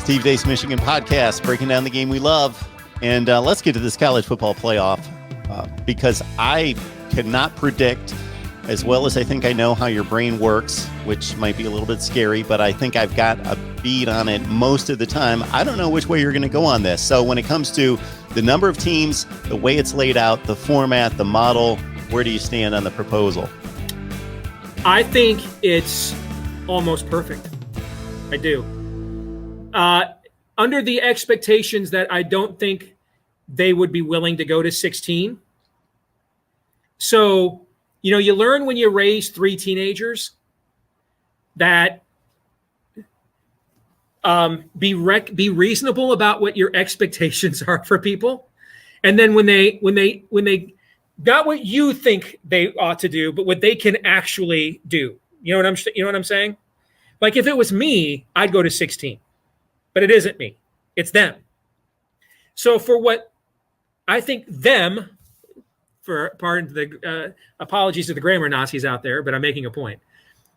Steve Dace Michigan podcast, breaking down the game we love. And let's get to this college football playoff because I cannot predict as well as I think I know how your brain works, which might be a little bit scary, but I think I've got a beat on it most of the time. I don't know which way you're going to go on this. So when it comes to the number of teams, the way it's laid out, the format, the model, where do you stand on the proposal? I think it's almost perfect. I do. Under the expectations that I don't think they would be willing to go to 16. So, you learn when you raise 3 teenagers that be reasonable about what your expectations are for people. And then when they not what you think they ought to do, but what they can actually do. You know what I'm saying? Like if it was me, I'd go to 16. But it isn't me. It's them. So for what I think them, for pardon the apologies to the grammar Nazis out there, but I'm making a point.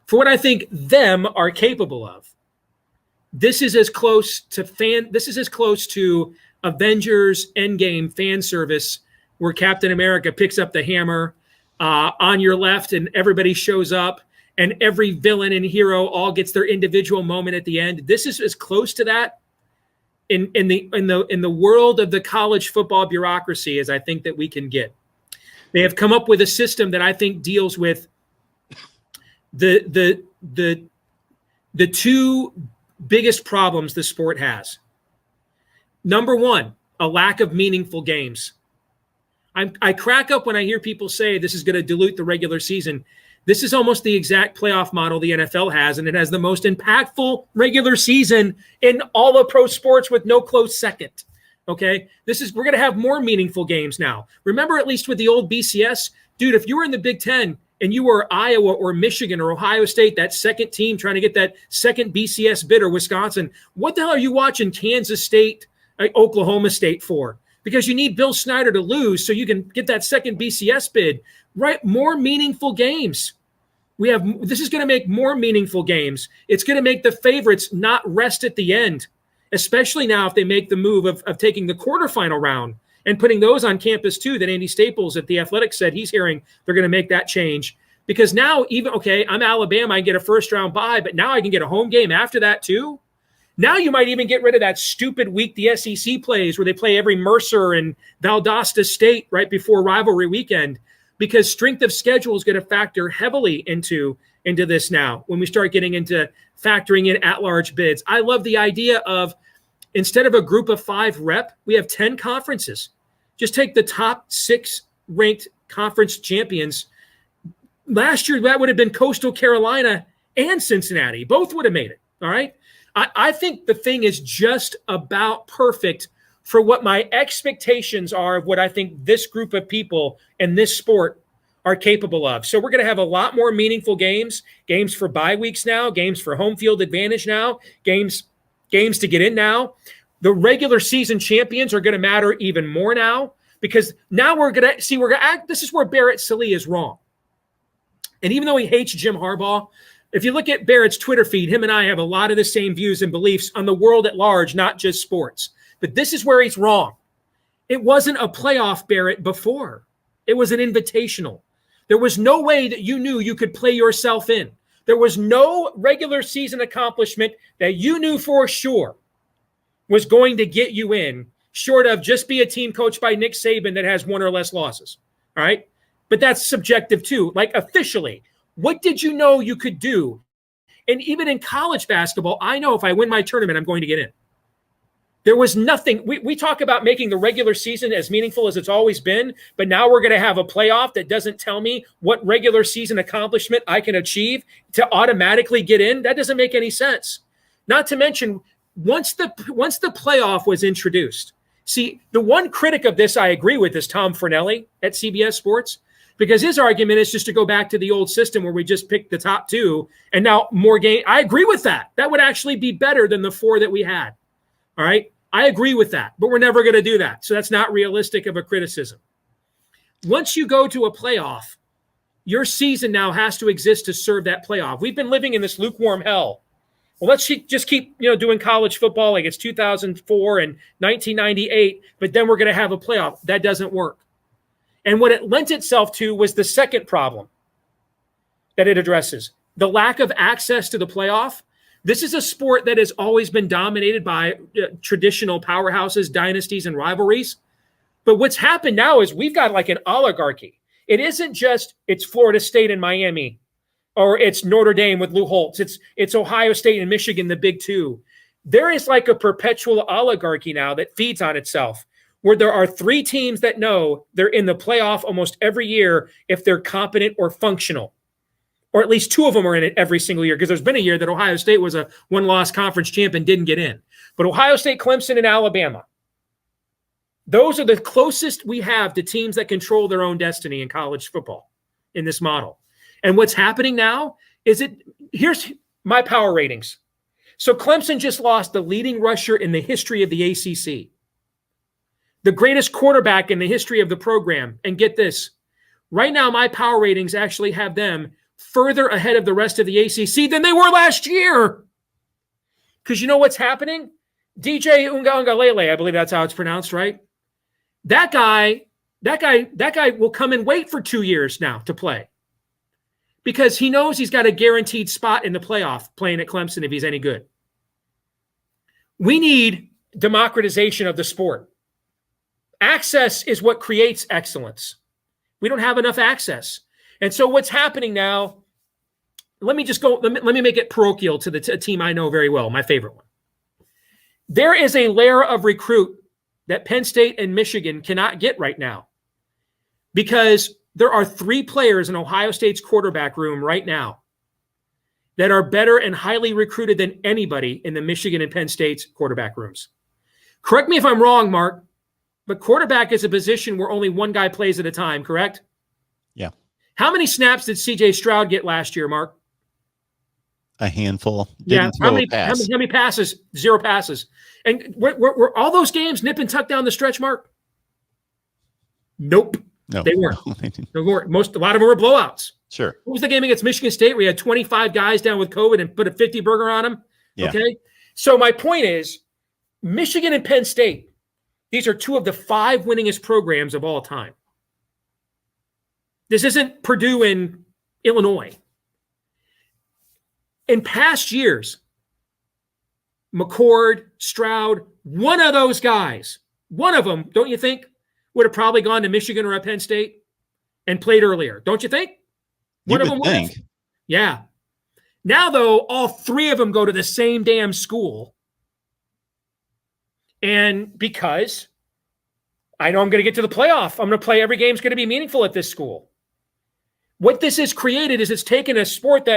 For what I think them are capable of, this is as close to Avengers Endgame fan service where Captain America picks up the hammer on your left and everybody shows up. And every villain and hero all gets their individual moment at the end. This is as close to that in the world of the college football bureaucracy as I think that we can get. They have come up with a system that I think deals with the 2 biggest problems the sport has. Number 1, a lack of meaningful games. I crack up when I hear people say this is going to dilute the regular season. This is almost the exact playoff model the NFL has, and it has the most impactful regular season in all of pro sports with no close second. Okay? We're going to have more meaningful games now. Remember, at least with the old BCS, dude, if you were in the Big Ten and you were Iowa or Michigan or Ohio State, that second team trying to get that second BCS bid, or Wisconsin, what the hell are you watching Kansas State, Oklahoma State for? Because you need Bill Snyder to lose so you can get that second BCS bid. Right, more meaningful games. This is going to make more meaningful games. It's going to make the favorites not rest at the end, especially now if they make the move of taking the quarterfinal round and putting those on campus too. That Andy Staples at the Athletic said he's hearing they're going to make that change because now I'm Alabama, I get a first round bye, but now I can get a home game after that too. Now you might even get rid of that stupid week the SEC plays where they play every Mercer and Valdosta State right before rivalry weekend. Because strength of schedule is going to factor heavily into this now when we start getting into factoring in at-large bids. I love the idea of instead of a group of 5 rep, we have 10 conferences. Just take the top 6 ranked conference champions. Last year, that would have been Coastal Carolina and Cincinnati. Both would have made it, all right? I think the thing is just about perfect for what my expectations are of what I think this group of people and this sport are capable of. So we're going to have a lot more meaningful games for bye weeks now, games for home field advantage now, games to get in now. The regular season champions are going to matter even more now because now we're going to see, this is where Barrett Sallee is wrong. And even though he hates Jim Harbaugh, if you look at Barrett's Twitter feed, him and I have a lot of the same views and beliefs on the world at large, not just sports. But this is where he's wrong. It wasn't a playoff, Barrett, before. It was an invitational. There was no way that you knew you could play yourself in. There was no regular season accomplishment that you knew for sure was going to get you in, short of just be a team coached by Nick Saban that has 1 or less losses. All right? But that's subjective too. Like officially, what did you know you could do? And even in college basketball, I know if I win my tournament, I'm going to get in. There was nothing. We talk about making the regular season as meaningful as it's always been, but now we're going to have a playoff that doesn't tell me what regular season accomplishment I can achieve to automatically get in. That doesn't make any sense. Not to mention, once the playoff was introduced, see, the one critic of this I agree with is Tom Fornelli at CBS Sports, because his argument is just to go back to the old system where we just picked the top 2 and now more game. I agree with that. That would actually be better than the 4 that we had. All right. I agree with that, but we're never going to do that. So that's not realistic of a criticism. Once you go to a playoff, your season now has to exist to serve that playoff. We've been living in this lukewarm hell Well, let's just keep doing college football like it's 2004 and 1998, but then we're going to have a playoff. That doesn't work. And what it lent itself to was the second problem that it addresses, the lack of access to the playoff. This is a sport that has always been dominated by traditional powerhouses, dynasties, and rivalries. But what's happened now is we've got like an oligarchy. It isn't just it's Florida State and Miami, or it's Notre Dame with Lou Holtz. It's Ohio State and Michigan, the big two. There is like a perpetual oligarchy now that feeds on itself, where there are three teams that know they're in the playoff almost every year if they're competent or functional. Or at least two of them are in it every single year, because there's been a year that Ohio State was a one-loss conference champ and didn't get in. But Ohio State, Clemson, and Alabama, those are the closest we have to teams that control their own destiny in college football in this model. And what's happening now is here's my power ratings. So Clemson just lost the leading rusher in the history of the ACC, the greatest quarterback in the history of the program. And get this, right now my power ratings actually have them further ahead of the rest of the ACC than they were last year. Because you know what's happening? DJ Ungalele, I believe that's how it's pronounced, right? That guy will come and wait for 2 years now to play, because he knows he's got a guaranteed spot in the playoff playing at Clemson if he's any good. We need democratization of the sport. Access is what creates excellence. We don't have enough access. And so what's happening now, let me make it parochial to the team I know very well, my favorite one. There is a layer of recruit that Penn State and Michigan cannot get right now, because there are three players in Ohio State's quarterback room right now that are better and highly recruited than anybody in the Michigan and Penn State's quarterback rooms. Correct me if I'm wrong, Mark, but quarterback is a position where only one guy plays at a time, correct? Yeah. How many snaps did C.J. Stroud get last year, Mark? A handful. How many passes? 0 passes. And were all those games nip and tuck down the stretch, Mark? Nope. No, they weren't. They weren't. A lot of them were blowouts. Sure. What was the game against Michigan State where you had 25 guys down with COVID and put a 50 burger on them? Yeah. Okay. So my point is, Michigan and Penn State, these are two of the 5 winningest programs of all time. This isn't Purdue and Illinois. In past years, McCord, Stroud, one of those guys, one of them, don't you think, would have probably gone to Michigan or at Penn State and played earlier? Don't you think? One of them would have. Yeah. Now, though, all 3 of them go to the same damn school. And because I know I'm going to get to the playoff, I'm going to play every game's going to be meaningful at this school. What this has created is it's taken a sport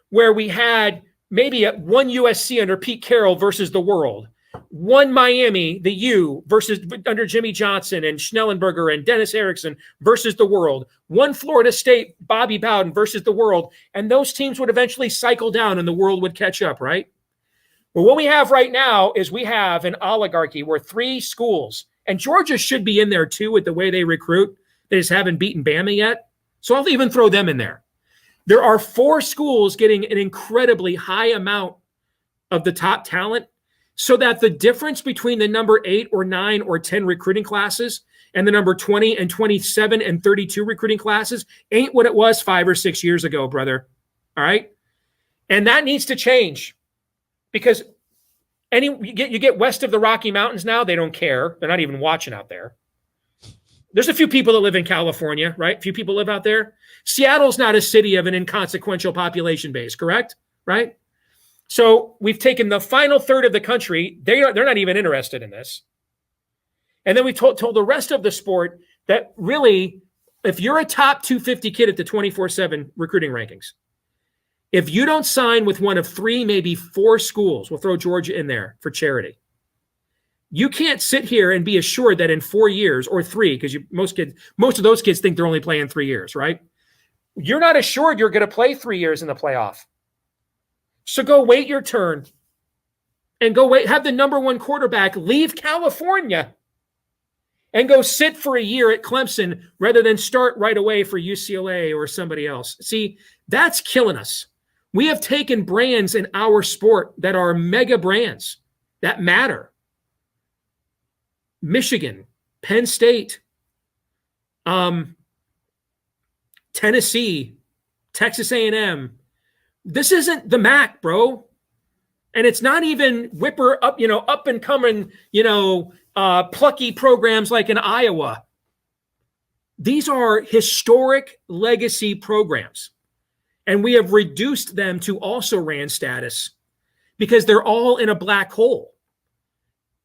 where we had maybe one USC under Pete Carroll versus the world, one Miami, the U, versus under Jimmy Johnson and Schnellenberger and Dennis Erickson versus the world, one Florida State, Bobby Bowden versus the world, and those teams would eventually cycle down and the world would catch up, right? Well, what we have right now is we have an oligarchy where 3 schools, and Georgia should be in there too with the way they recruit. They just haven't beaten Bama yet. So I'll even throw them in there. There are 4 schools getting an incredibly high amount of the top talent, so that the difference between the number 8 or 9 or 10 recruiting classes and the number 20 and 27 and 32 recruiting classes ain't what it was 5 or 6 years ago, brother. All right? And that needs to change, because you get west of the Rocky Mountains now, they don't care. They're not even watching out there. There's a few people that live in California, right? A few people live out there. Seattle's not a city of an inconsequential population base, correct? Right? So we've taken the final third of the country. They're not even interested in this. And then we told the rest of the sport that really, if you're a top 250 kid at the 24/7 recruiting rankings, if you don't sign with one of 3, maybe 4 schools, we'll throw Georgia in there for charity, you can't sit here and be assured that in 4 years or 3, because most of those kids think they're only playing 3 years, right? You're not assured you're going to play 3 years in the playoff. So go wait your turn and have the number 1 quarterback leave California and go sit for a year at Clemson rather than start right away for UCLA or somebody else. See, that's killing us. We have taken brands in our sport that are mega brands that matter. Michigan, Penn State, Tennessee, Texas A&M. This isn't the MAC, bro. And it's not even whipper up, up and coming, plucky programs like in Iowa. These are historic legacy programs. And we have reduced them to also ran status because they're all in a black hole.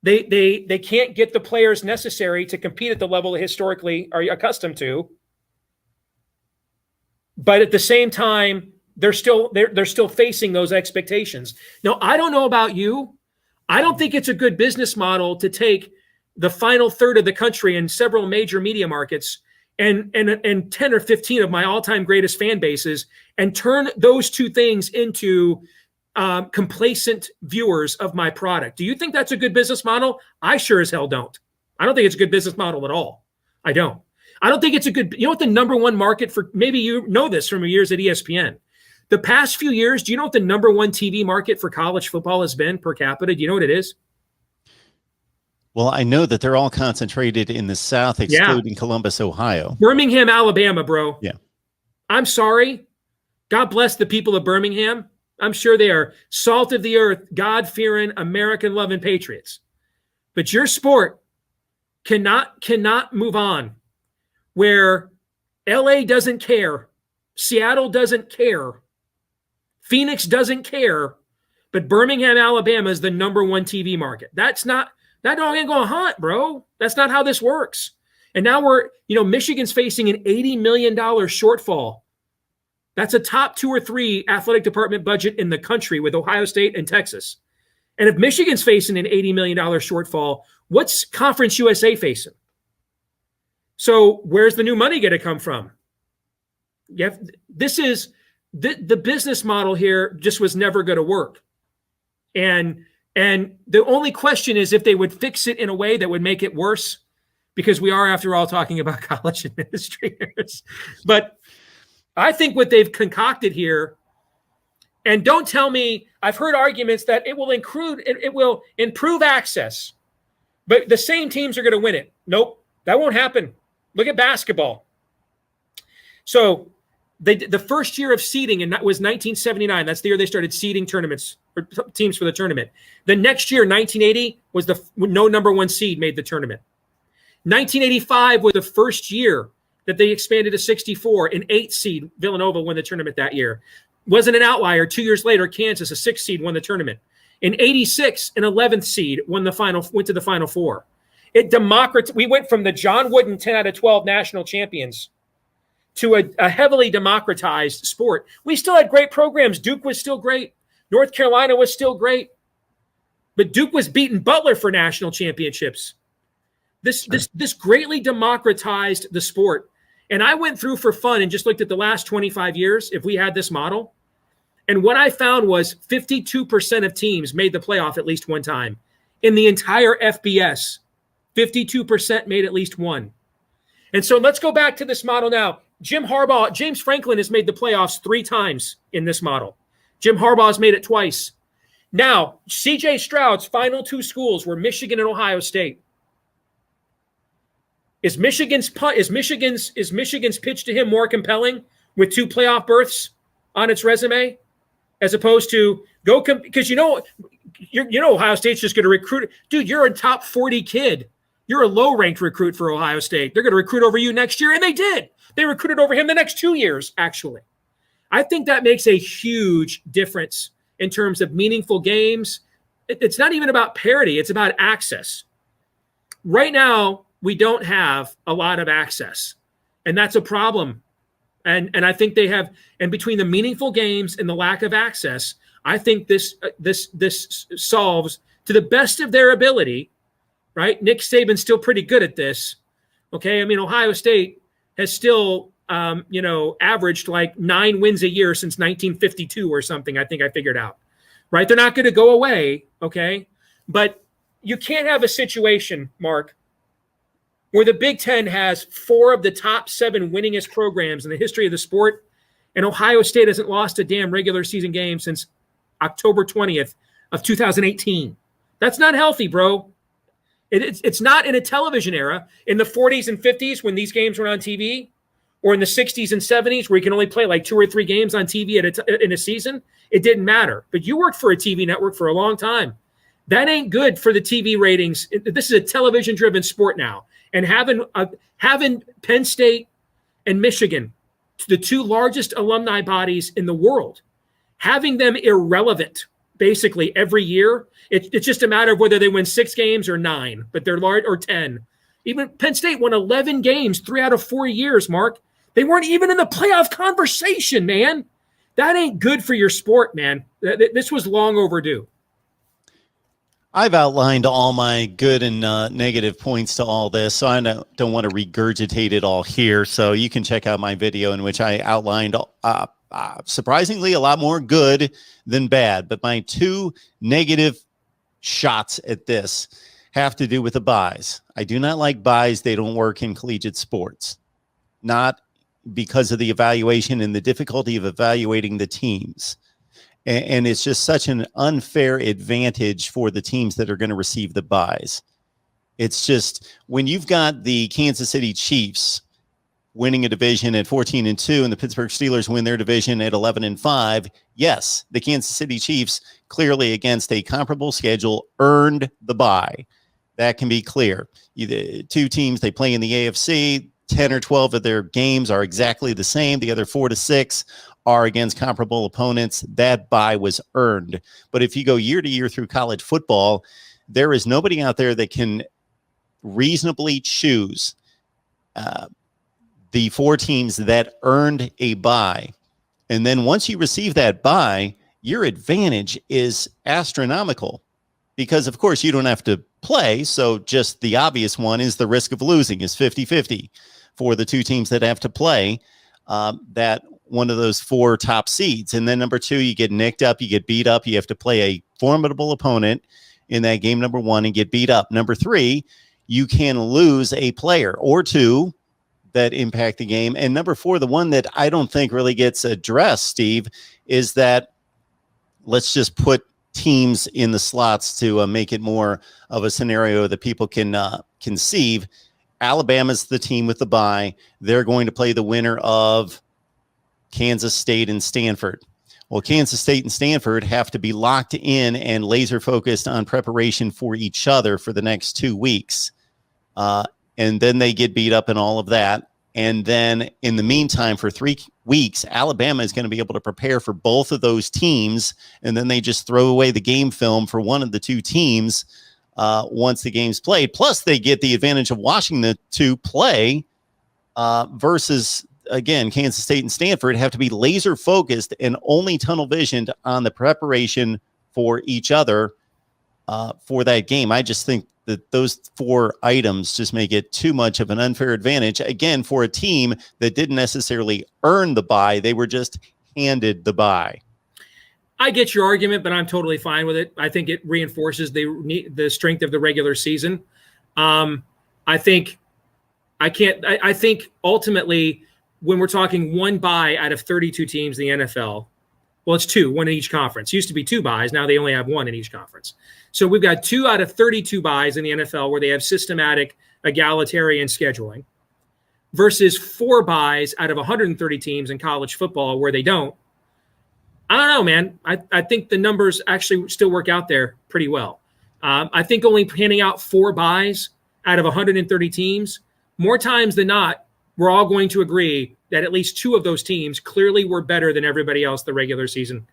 They can't get the players necessary to compete at the level they historically are accustomed to. But at the same time, they're still facing those expectations. Now, I don't know about you. I don't think it's a good business model to take the final third of the country in several major media markets and 10 or 15 of my all-time greatest fan bases and turn those two things into complacent viewers of my product. Do you think that's a good business model? I sure as hell don't. I don't think it's a good business model at all. I don't think it's a good, what the number one market for, maybe you know this from your years at ESPN. The past few years, do you know what the number one TV market for college football has been per capita? Do you know what it is? Well, I know that they're all concentrated in the South, excluding Columbus, Ohio. Birmingham, Alabama, bro. Yeah. I'm sorry. God bless the people of Birmingham. I'm sure they are salt of the earth, God-fearing, American-loving patriots. But your sport cannot move on where LA doesn't care, Seattle doesn't care, Phoenix doesn't care, but Birmingham, Alabama is the number one TV market. That dog ain't going to hunt, bro. That's not how this works. And now Michigan's facing an $80 million shortfall. That's a top 2 or 3 athletic department budget in the country with Ohio State and Texas. And if Michigan's facing an $80 million shortfall, what's Conference USA facing? So where's the new money going to come from? This is the business model here just was never going to work. And the only question is if they would fix it in a way that would make it worse, because we are, after all, talking about college administrators. But I think what they've concocted here, and don't tell me, I've heard arguments that it will improve access, but the same teams are going to win it. Nope, that won't happen. Look at basketball. So the first year of seeding, and that was 1979. That's the year they started seeding tournaments or teams for the tournament. The next year, 1980, was no number one seed made the tournament. 1985 was the first year that they expanded to 64. An 8 seed, Villanova, won the tournament that year. Wasn't an outlier. 2 years later, Kansas, a 6 seed, won the tournament. In 86, an 11th seed went to the Final Four. We went from the John Wooden 10 out of 12 national champions to a heavily democratized sport. We still had great programs. Duke was still great. North Carolina was still great. But Duke was beating Butler for national championships. This greatly democratized the sport. And I went through for fun and just looked at the last 25 years, if we had this model. And what I found was 52% of teams made the playoff at least one time. In the entire FBS, 52% made at least one. And so let's go back to this model now. James Franklin has made the playoffs 3 times in this model. Jim Harbaugh has made it twice. Now, CJ Stroud's final 2 schools were Michigan and Ohio State. Is Michigan's pitch to him more compelling with 2 playoff berths on its resume, as opposed to because Ohio State's just going to recruit. Dude, you're a top 40 kid. You're a low-ranked recruit for Ohio State. They're going to recruit over you next year, and they did. They recruited over him the next 2 years, actually. I think that makes a huge difference in terms of meaningful games. It's not even about parity. It's about access. Right now, we don't have a lot of access, and that's a problem. And I think they have, and between the meaningful games and the lack of access, I think this solves to the best of their ability, right? Nick Saban's still pretty good at this. Okay. I mean, Ohio State has still, averaged like 9 wins a year since 1952 or something. I think I figured out, right? They're not going to go away. Okay. But you can't have a situation, Mark, where the Big Ten has 4 of the top 7 winningest programs in the history of the sport, And Ohio State hasn't lost a damn regular season game since October 20th of 2018. That's not healthy, bro. It's not in a television era. In the 40s and 50s when these games were on TV, or in the 60s and 70s where you can only play like 2 or 3 games on TV in a season, it didn't matter. But you worked for a TV network for a long time. That ain't good for the TV ratings. This is a television-driven sport now. And having Penn State and Michigan, the 2 largest alumni bodies in the world, having them irrelevant basically every year, it's just a matter of whether they win 6 games or 9, but they're large, or 10. Even Penn State won 11 games 3 out of 4 years, Mark. They weren't even in the playoff conversation, man. That ain't good for your sport, man. This was long overdue. I've outlined all my good and negative points to all this, so I don't want to regurgitate it all here. So you can check out my video in which I outlined surprisingly a lot more good than bad. But my 2 negative shots at this have to do with the buys. I do not like buys. They don't work in collegiate sports. Not because of the evaluation and the difficulty of evaluating the teams. And it's just such an unfair advantage for the teams that are going to receive the buys. It's just when you've got the Kansas City Chiefs winning a division at 14-2 and the Pittsburgh Steelers win their division at 11-5, yes, the Kansas City Chiefs clearly against a comparable schedule earned the bye. That can be clear. The 2 teams, they play in the AFC, 10 or 12 of their games are exactly the same. The other 4 to 6 are against comparable opponents. That bye was earned. But if you go year to year through college football, there is nobody out there that can reasonably choose the 4 teams that earned a bye. And then once you receive that bye, your advantage is astronomical because, of course, you don't have to play. So just the obvious one is the risk of losing is 50-50 for the 2 teams that have to play that one of those 4 top seeds. And then number 2, you get nicked up, you get beat up. You have to play a formidable opponent in that game, number 1, and get beat up. Number 3, you can lose a player or 2 that impact the game. And number 4, the one that I don't think really gets addressed, Steve, is that let's just put teams in the slots to make it more of a scenario that people can conceive. Alabama's the team with the bye. They're going to play the winner of Kansas State and Stanford. Well, Kansas State and Stanford have to be locked in and laser focused on preparation for each other for the next 2 weeks. And then they get beat up and all of that. And then in the meantime, for 3 weeks, Alabama is going to be able to prepare for both of those teams. And then they just throw away the game film for one of the 2 teams once the game's played. Plus, they get the advantage of watching the 2 play versus, again, Kansas State and Stanford have to be laser focused and only tunnel visioned on the preparation for each other for that game. I just think that those 4 items just make it too much of an unfair advantage, again, for a team that didn't necessarily earn the bye. They were just handed the bye. I get your argument, but I'm totally fine with it. I think it reinforces the strength of the regular season. I think ultimately when we're talking 1 bye out of 32 teams in the NFL, well, it's 2, 1 in each conference. It used to be 2 byes. Now they only have 1 in each conference. So we've got 2 out of 32 byes in the NFL where they have systematic egalitarian scheduling versus 4 byes out of 130 teams in college football where they don't. I don't know, man. I think the numbers actually still work out there pretty well. I think only handing out 4 byes out of 130 teams, more times than not, we're all going to agree that at least 2 of those teams clearly were better than everybody else the regular season.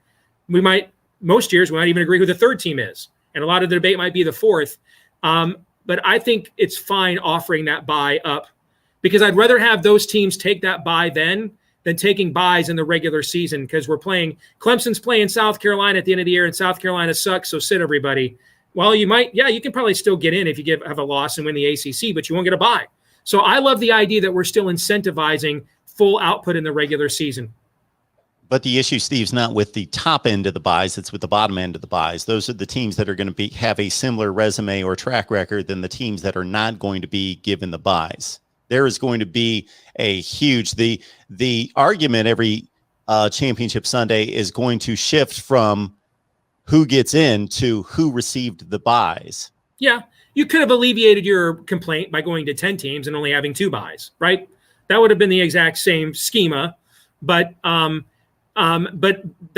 Most years, we might even agree who the 3rd team is. And a lot of the debate might be the 4th. But I think it's fine offering that bye up because I'd rather have those teams take that bye then than taking byes in the regular season because Clemson's playing South Carolina at the end of the year and South Carolina sucks, so sit everybody. Well, you can probably still get in if you have a loss and win the ACC, but you won't get a bye. So I love the idea that we're still incentivizing full output in the regular season. But the issue, Steve's not with the top end of the buys. It's with the bottom end of the buys. Those are the teams that are going to have a similar resume or track record than the teams that are not going to be given the buys. There is going to be a huge, the argument every Championship Sunday is going to shift from who gets in to who received the buys. Yeah, you could have alleviated your complaint by going to 10 teams and only having 2 buys, right? That would have been the exact same schema, but that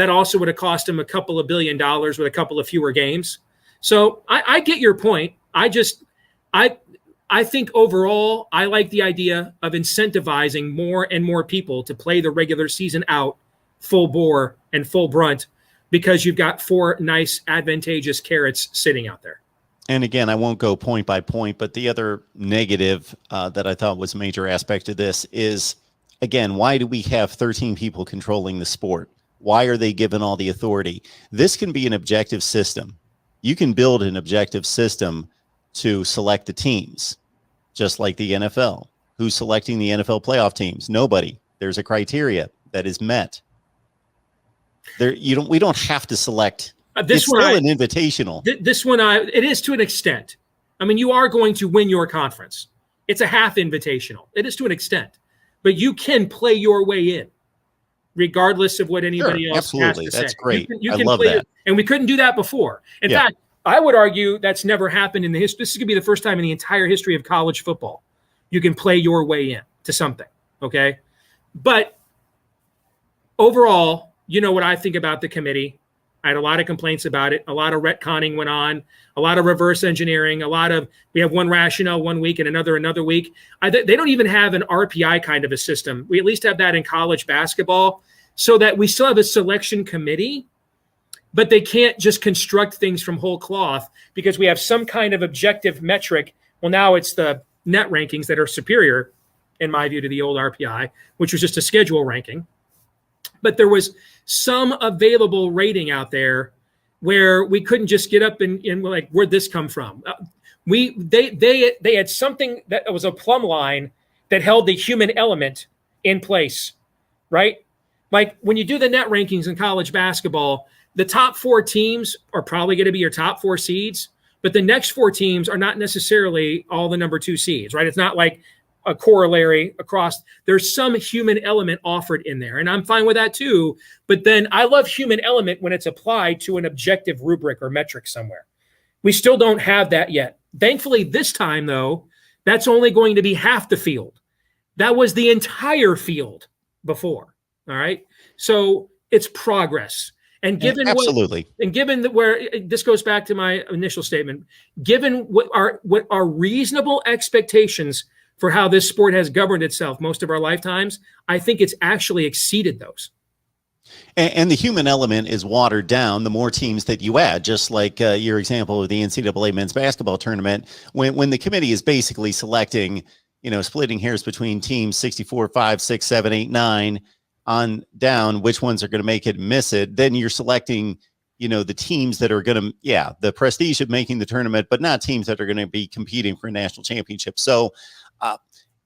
also would have cost them a couple of $1 billion with a couple of fewer games. So I get your point. I think overall, I like the idea of incentivizing more and more people to play the regular season out full bore and full brunt, because you've got 4 nice, advantageous carrots sitting out there. And again, I won't go point by point, but the other negative that I thought was a major aspect of this is, again, why do we have 13 people controlling the sport? Why are they given all the authority? This can be an objective system. You can build an objective system to select the teams, just like the NFL. Who's selecting the NFL playoff teams? Nobody. There's a criteria that is met. We don't have to select. It's still an invitational. This one, it is to an extent. I mean, you are going to win your conference. It's a half invitational. It is to an extent, but you can play your way in, regardless of what anybody else absolutely. has to That's say. great. You I can love play that. and we couldn't do that before. In fact, I would argue that's never happened in the history. This is going to be the first time in the entire history of college football you can play your way in to something. Okay, but overall, you know what I think about the committee. I had a lot of complaints about it. A lot of retconning went on, a lot of reverse engineering, we have one rationale one week and another week. They don't even have an RPI kind of a system. We at least have that in college basketball, so that we still have a selection committee, but they can't just construct things from whole cloth because we have some kind of objective metric. Well, now it's the net rankings that are superior, in my view, to the old RPI, which was just a schedule ranking. But there was some available rating out there where we couldn't just get up and like, where'd this come from? They had something that was a plumb line that held the human element in place, right? Like when you do the net rankings in college basketball, the top 4 teams are probably going to be your top 4 seeds, but the next 4 teams are not necessarily all the number 2 seeds, right? It's not like a corollary across. There's some human element offered in there, and I'm fine with that too. But then I love human element when it's applied to an objective rubric or metric somewhere. We still don't have that yet. Thankfully, this time, though, that's only going to be half the field. That was the entire field before. All right. So it's progress. And given absolutely, given that where this goes back to my initial statement, given what are reasonable expectations for how this sport has governed itself most of our lifetimes, I think it's actually exceeded those. And the human element is watered down the more teams that you add, just like your example of the NCAA men's basketball tournament, when the committee is basically selecting, splitting hairs between teams 64, 5, 6, 7, 8, 9 on down, which ones are going to make it and miss it. Then you're selecting, the teams that are going to, the prestige of making the tournament, but not teams that are going to be competing for a national championship. So,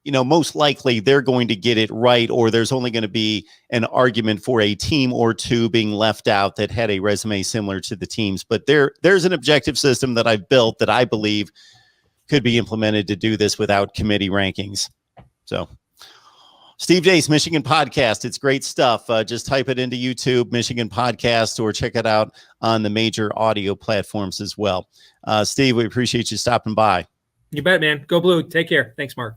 most likely they're going to get it right, or there's only going to be an argument for a team or 2 being left out that had a resume similar to the teams. But there's an objective system that I've built that I believe could be implemented to do this without committee rankings. So Steve Deace, Michigan Podcast. It's great stuff. Just type it into YouTube, Michigan Podcast, or check it out on the major audio platforms as well. Steve, we appreciate you stopping by. You bet, man. Go Blue. Take care. Thanks, Mark.